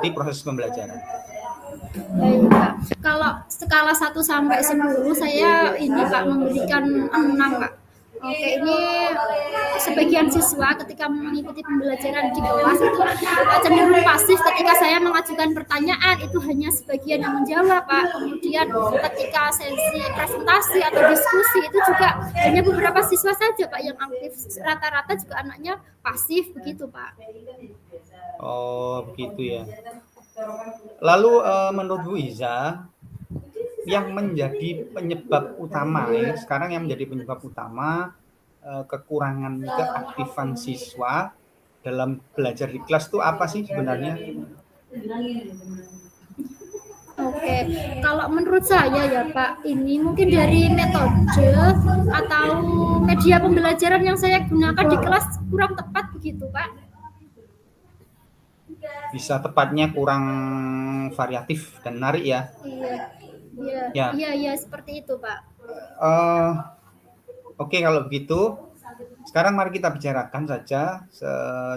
menikmati proses pembelajaran. Baik, Pak. Kalau skala 1 sampai 10 saya ini Pak memberikan 6, Pak. Oke, ini sebagian siswa ketika mengikuti pembelajaran di kelas itu cenderung pasif ketika saya mengajukan pertanyaan, itu hanya sebagian yang menjawab, Pak. Kemudian ketika sesi presentasi atau diskusi itu juga hanya beberapa siswa saja, Pak, yang aktif. Rata-rata juga anaknya pasif begitu, Pak. Oh, begitu ya. Lalu menurut Bu Iza, yang menjadi penyebab utama sekarang yang menjadi penyebab utama kekurangan keaktifan siswa dalam belajar di kelas itu apa sih sebenarnya? Oke, kalau menurut saya ya Pak, ini mungkin dari metode atau media pembelajaran yang saya gunakan di kelas kurang tepat begitu Pak. Bisa tepatnya kurang variatif dan menarik ya? Iya, seperti itu Pak. Oke, kalau begitu sekarang mari kita bicarakan saja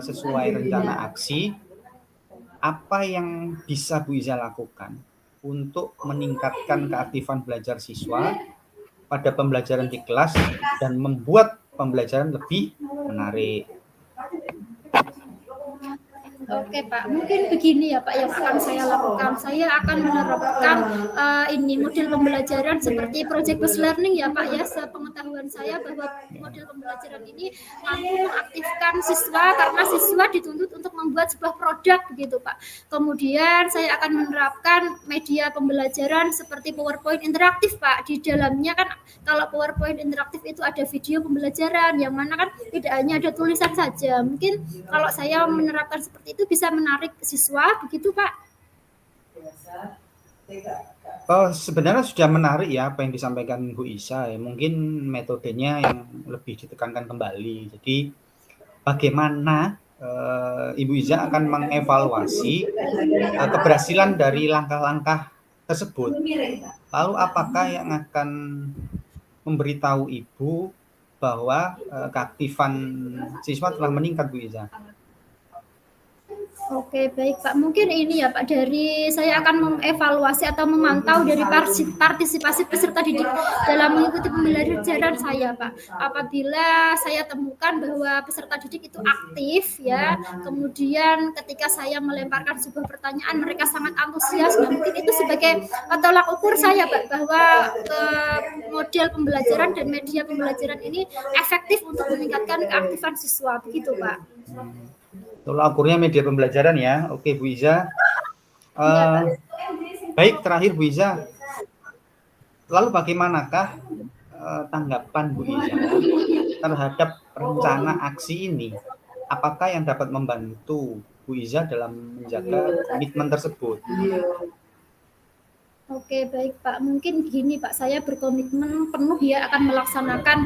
sesuai rencana aksi apa yang bisa Bu Iza lakukan untuk meningkatkan keaktifan belajar siswa pada pembelajaran di kelas dan membuat pembelajaran lebih menarik. Oke Pak, mungkin begini ya Pak yang akan saya lakukan. Saya akan menerapkan ini model pembelajaran seperti project based learning ya Pak ya. Sepengetahuan saya bahwa model pembelajaran ini mampu mengaktifkan siswa karena siswa dituntut untuk membuat sebuah produk begitu Pak. Kemudian saya akan menerapkan media pembelajaran seperti PowerPoint interaktif Pak. Di dalamnya kan kalau PowerPoint interaktif itu ada video pembelajaran yang mana kan tidak hanya ada tulisan saja. Mungkin kalau saya menerapkan seperti itu bisa menarik siswa begitu Pak. Sebenarnya sudah menarik ya apa yang disampaikan Bu Iza ya. Mungkin metodenya yang lebih ditekankan kembali. Jadi bagaimana Ibu Iza akan mengevaluasi keberhasilan dari langkah-langkah tersebut. Lalu apakah yang akan memberitahu Ibu bahwa keaktifan siswa telah meningkat Bu Iza? Oke, baik Pak. Mungkin ini ya Pak, dari saya akan mengevaluasi atau memantau dari partisipasi peserta didik dalam mengikuti pembelajaran saya Pak. Apabila saya temukan bahwa peserta didik itu aktif ya, kemudian ketika saya melemparkan sebuah pertanyaan mereka sangat antusias, nah mungkin itu sebagai tolak ukur saya Pak bahwa model pembelajaran dan media pembelajaran ini efektif untuk meningkatkan keaktifan siswa, begitu Pak. Tolak ukurnya media pembelajaran ya. Oke Bu Iza. Baik, terakhir Bu Iza. Lalu bagaimanakah tanggapan Bu Iza terhadap rencana aksi ini? Apakah yang dapat membantu Bu Iza dalam menjaga komitmen tersebut? Oke, baik Pak. Mungkin begini Pak, saya berkomitmen penuh ya akan melaksanakan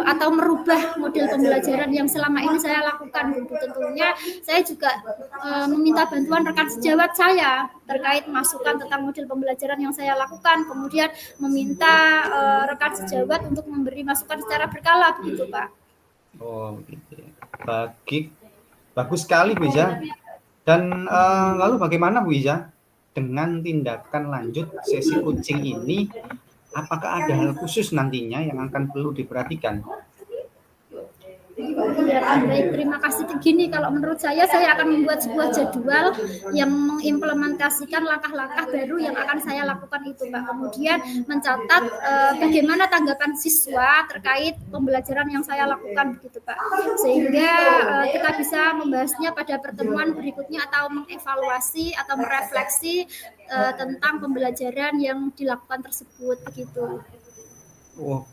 atau merubah model pembelajaran yang selama ini saya lakukan. Tentunya saya juga meminta bantuan rekan sejawat saya terkait masukan tentang model pembelajaran yang saya lakukan. Kemudian meminta rekan sejawat untuk memberi masukan secara berkala, begitu Pak. Oh, begitu. Bagus sekali Bu Iza. Dan lalu bagaimana Bu Iza dengan tindakan lanjut sesi coaching ini, apakah ada hal khusus nantinya yang akan perlu diperhatikan? Ya, baik, terima kasih. Gini, kalau menurut saya akan membuat sebuah jadwal yang mengimplementasikan langkah-langkah baru yang akan saya lakukan itu, Pak. Kemudian mencatat bagaimana tanggapan siswa terkait pembelajaran yang saya lakukan, begitu, Pak. Sehingga kita bisa membahasnya pada pertemuan berikutnya atau mengevaluasi atau merefleksi tentang pembelajaran yang dilakukan tersebut, begitu. Oh.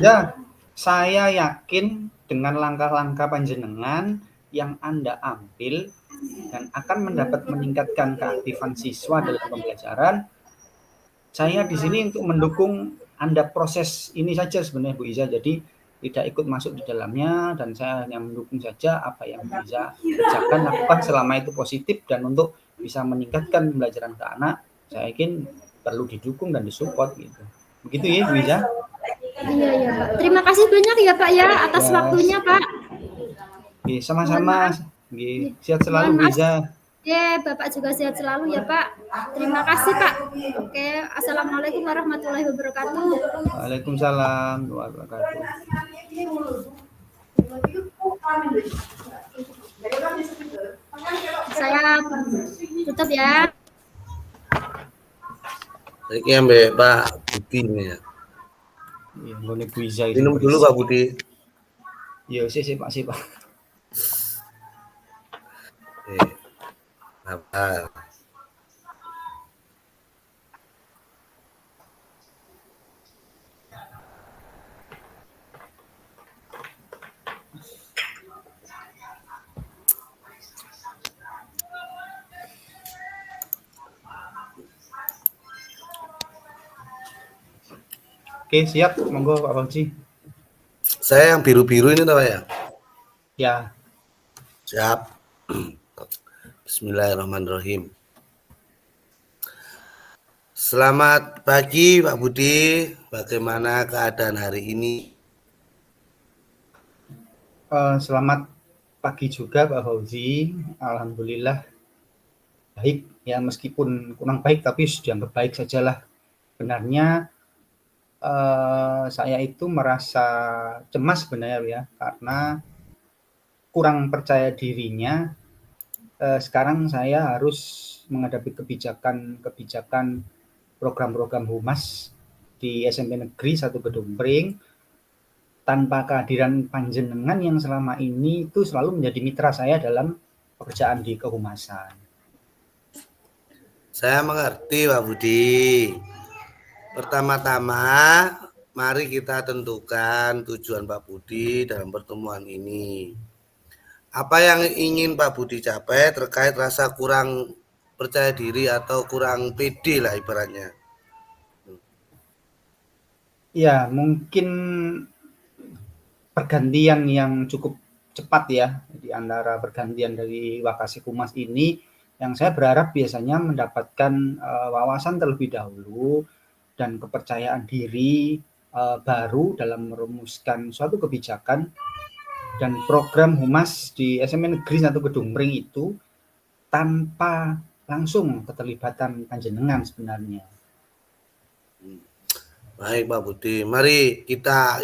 Ya, saya yakin dengan langkah-langkah panjenengan yang Anda ambil dan akan meningkatkan keaktifan siswa dalam pembelajaran. Saya di sini untuk mendukung Anda proses ini saja sebenarnya Bu Iza. Jadi tidak ikut masuk di dalamnya dan saya hanya mendukung saja apa yang Bu Iza kerjakan, lakukan selama itu positif dan untuk bisa meningkatkan pembelajaran ke anak, saya yakin perlu didukung dan disupport gitu. Begitu ya Bu Iza? Iya Pak. Terima kasih banyak ya Pak ya atas waktunya Pak. Oke, sama-sama. Nggih, sehat selalu Mohon Bu maaf. Iza. Bapak juga sehat selalu ya Pak. Terima kasih Pak. Oke, Assalamualaikum warahmatullahi wabarakatuh. Waalaikumsalam warahmatullahi wabarakatuh. Saya tutup ya. Ini ambek Pak Budi nih ya. Iya, boleh Bu Iza itu. Minum dulu Pak Budi. Iya, sih Pak. Sabar. Oke, siap. Monggo Pak Fauzi. Saya yang biru-biru ini tahu ya? Ya. Siap. Bismillahirrahmanirrahim. Selamat pagi Pak Budi. Bagaimana keadaan hari ini? Selamat pagi juga Pak Fauzi. Alhamdulillah baik ya, meskipun kurang baik tapi sudah baik sajalah. Benarnya saya itu merasa cemas sebenarnya ya, karena kurang percaya dirinya. Sekarang saya harus menghadapi kebijakan program-program humas di SMP Negeri 1 Gedungpring tanpa kehadiran panjenengan yang selama ini itu selalu menjadi mitra saya dalam pekerjaan di kehumasan. Saya mengerti Pak Budi. Pertama-tama, mari kita tentukan tujuan Pak Budi dalam pertemuan ini. Apa yang ingin Pak Budi capai terkait rasa kurang percaya diri atau kurang pede lah ibaratnya. Ya, mungkin pergantian yang cukup cepat ya, di antara pergantian dari Wakasek Humas ini, yang saya berharap biasanya mendapatkan wawasan terlebih dahulu dan kepercayaan diri baru dalam merumuskan suatu kebijakan dan program humas di SMP Negeri 1 Gedungpring itu tanpa langsung keterlibatan panjenengan sebenarnya. Baik Pak Budi, mari kita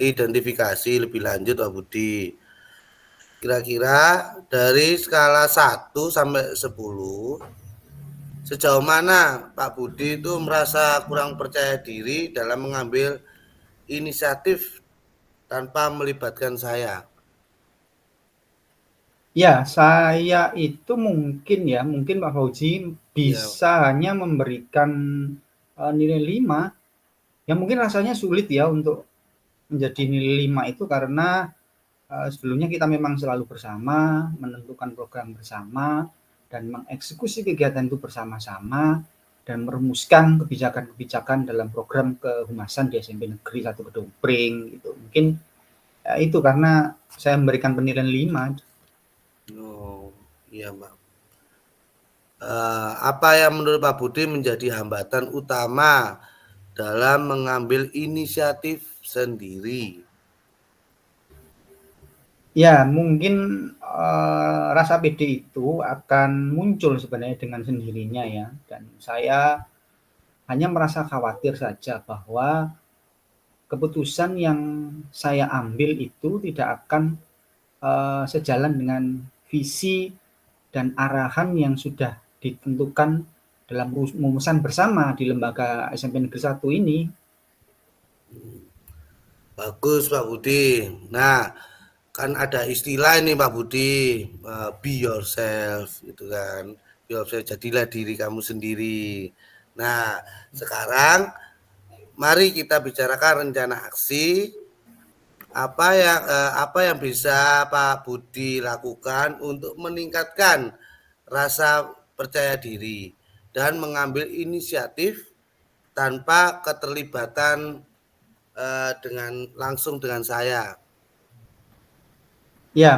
identifikasi lebih lanjut Pak Budi. Kira-kira dari skala 1 sampai 10, sejauh mana Pak Budi itu merasa kurang percaya diri dalam mengambil inisiatif tanpa melibatkan saya? Ya, saya itu mungkin Pak Fauzi bisa hanya memberikan nilai 5. Ya mungkin rasanya sulit ya untuk menjadi nilai 5 itu karena sebelumnya kita memang selalu bersama, menentukan program bersama, dan mengeksekusi kegiatan itu bersama-sama, dan merumuskan kebijakan-kebijakan dalam program kehumasan di SMP Negeri 1 Gedungpring gitu. Mungkin itu karena saya memberikan penilaian 5. Oh, iya Pak. Apa yang menurut Pak Budi menjadi hambatan utama dalam mengambil inisiatif sendiri? Ya, mungkin rasa pede itu akan muncul sebenarnya dengan sendirinya ya, dan saya hanya merasa khawatir saja bahwa keputusan yang saya ambil itu tidak akan sejalan dengan visi dan arahan yang sudah ditentukan dalam rumusan bersama di lembaga SMP Negeri 1 ini. Bagus Pak Budi. Nah, kan ada istilah ini Pak Budi, be yourself gitu kan. Be yourself, jadilah diri kamu sendiri. Nah, sekarang mari kita bicarakan rencana aksi. Apa yang bisa Pak Budi lakukan untuk meningkatkan rasa percaya diri dan mengambil inisiatif tanpa keterlibatan langsung dengan saya? Ya,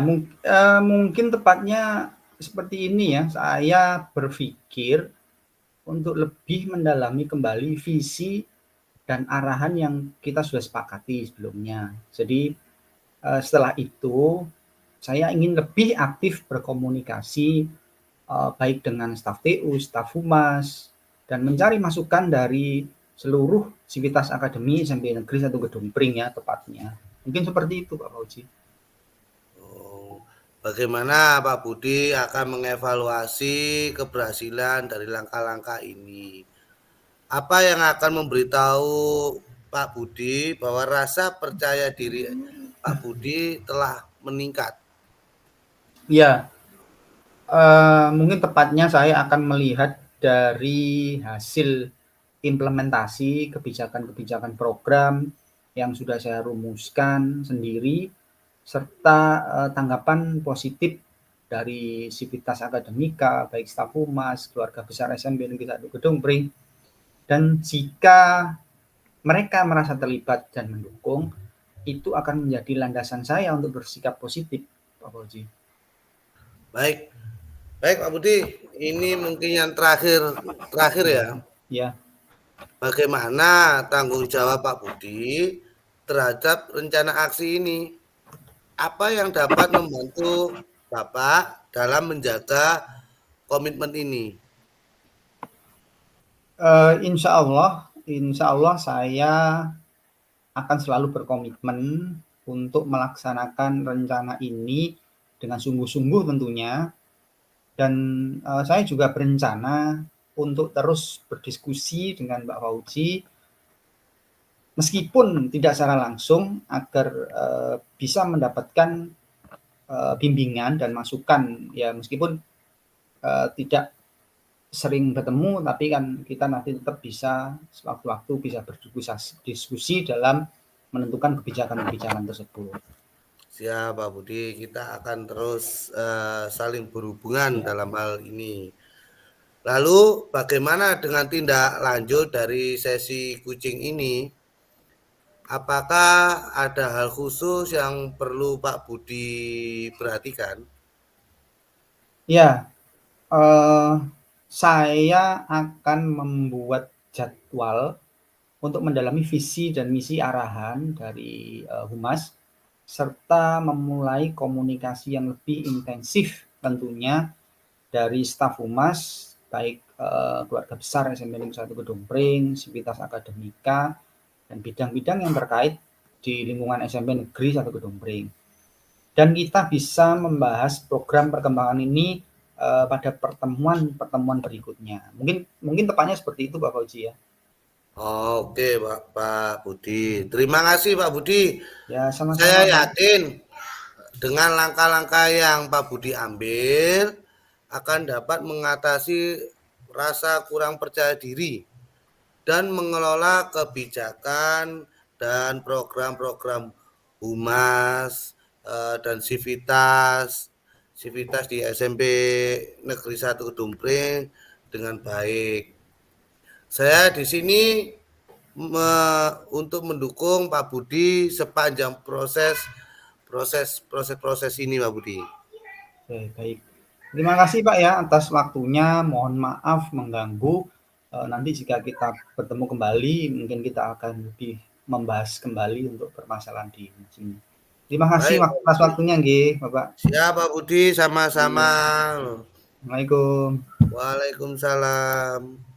mungkin tepatnya seperti ini ya. Saya berpikir untuk lebih mendalami kembali visi dan arahan yang kita sudah sepakati sebelumnya. Jadi setelah itu saya ingin lebih aktif berkomunikasi baik dengan staf TU, staf Humas, dan mencari masukan dari seluruh sivitas akademi SMP Negeri 1 Gedung Pring ya tepatnya. Mungkin seperti itu Pak Fauzi. Bagaimana Pak Budi akan mengevaluasi keberhasilan dari langkah-langkah ini? Apa yang akan memberitahu Pak Budi bahwa rasa percaya diri Pak Budi telah meningkat? Ya, mungkin tepatnya saya akan melihat dari hasil implementasi kebijakan-kebijakan program yang sudah saya rumuskan sendiri, serta tanggapan positif dari sivitas akademika, baik staf Humas, keluarga besar SMP Negeri 1 Gedung Pring. Dan jika mereka merasa terlibat dan mendukung, itu akan menjadi landasan saya untuk bersikap positif, Pak Fauzi. Baik, Pak Budi, ini mungkin yang terakhir ya. Ya. Bagaimana tanggung jawab Pak Budi terhadap rencana aksi ini? Apa yang dapat membantu Bapak dalam menjaga komitmen ini? Insya Allah saya akan selalu berkomitmen untuk melaksanakan rencana ini dengan sungguh-sungguh tentunya. Dan saya juga berencana untuk terus berdiskusi dengan Mbak Fauzi, meskipun tidak secara langsung, agar bisa mendapatkan bimbingan dan masukan, ya meskipun tidak sering bertemu, tapi kan kita nanti tetap bisa sewaktu-waktu bisa berdiskusi dalam menentukan kebijakan-kebijakan tersebut. Siap Pak Budi, kita akan terus saling berhubungan dalam hal ini. Lalu bagaimana dengan tindak lanjut dari sesi coaching ini? Apakah ada hal khusus yang perlu Pak Budi perhatikan? Ya, saya akan membuat jadwal untuk mendalami visi dan misi arahan dari Humas, serta memulai komunikasi yang lebih intensif tentunya dari staf Humas, baik keluarga besar SMP Negeri 1 Gedung Pring, sivitas akademika, dan bidang-bidang yang terkait di lingkungan SMP Negeri 1 Gedung Pring. Dan kita bisa membahas program perkembangan ini pada pertemuan berikutnya. Mungkin tepatnya seperti itu Pak Fauzi ya. Oke Pak Budi, terima kasih Pak Budi. Ya, sama-sama. Saya yakin dengan langkah-langkah yang Pak Budi ambil akan dapat mengatasi rasa kurang percaya diri dan mengelola kebijakan dan program-program Humas dan sivitas di SMP Negeri 1 Gedung Pring dengan baik. Saya di sini untuk mendukung Pak Budi sepanjang proses ini Pak Budi. Oke, baik. Terima kasih Pak ya atas waktunya. Mohon maaf mengganggu. Nanti jika kita bertemu kembali, mungkin kita akan lebih membahas kembali untuk permasalahan di sini. Terima kasih atas waktunya, nggih, Bapak. Siap Pak Budi, sama-sama. Assalamualaikum. Waalaikumsalam.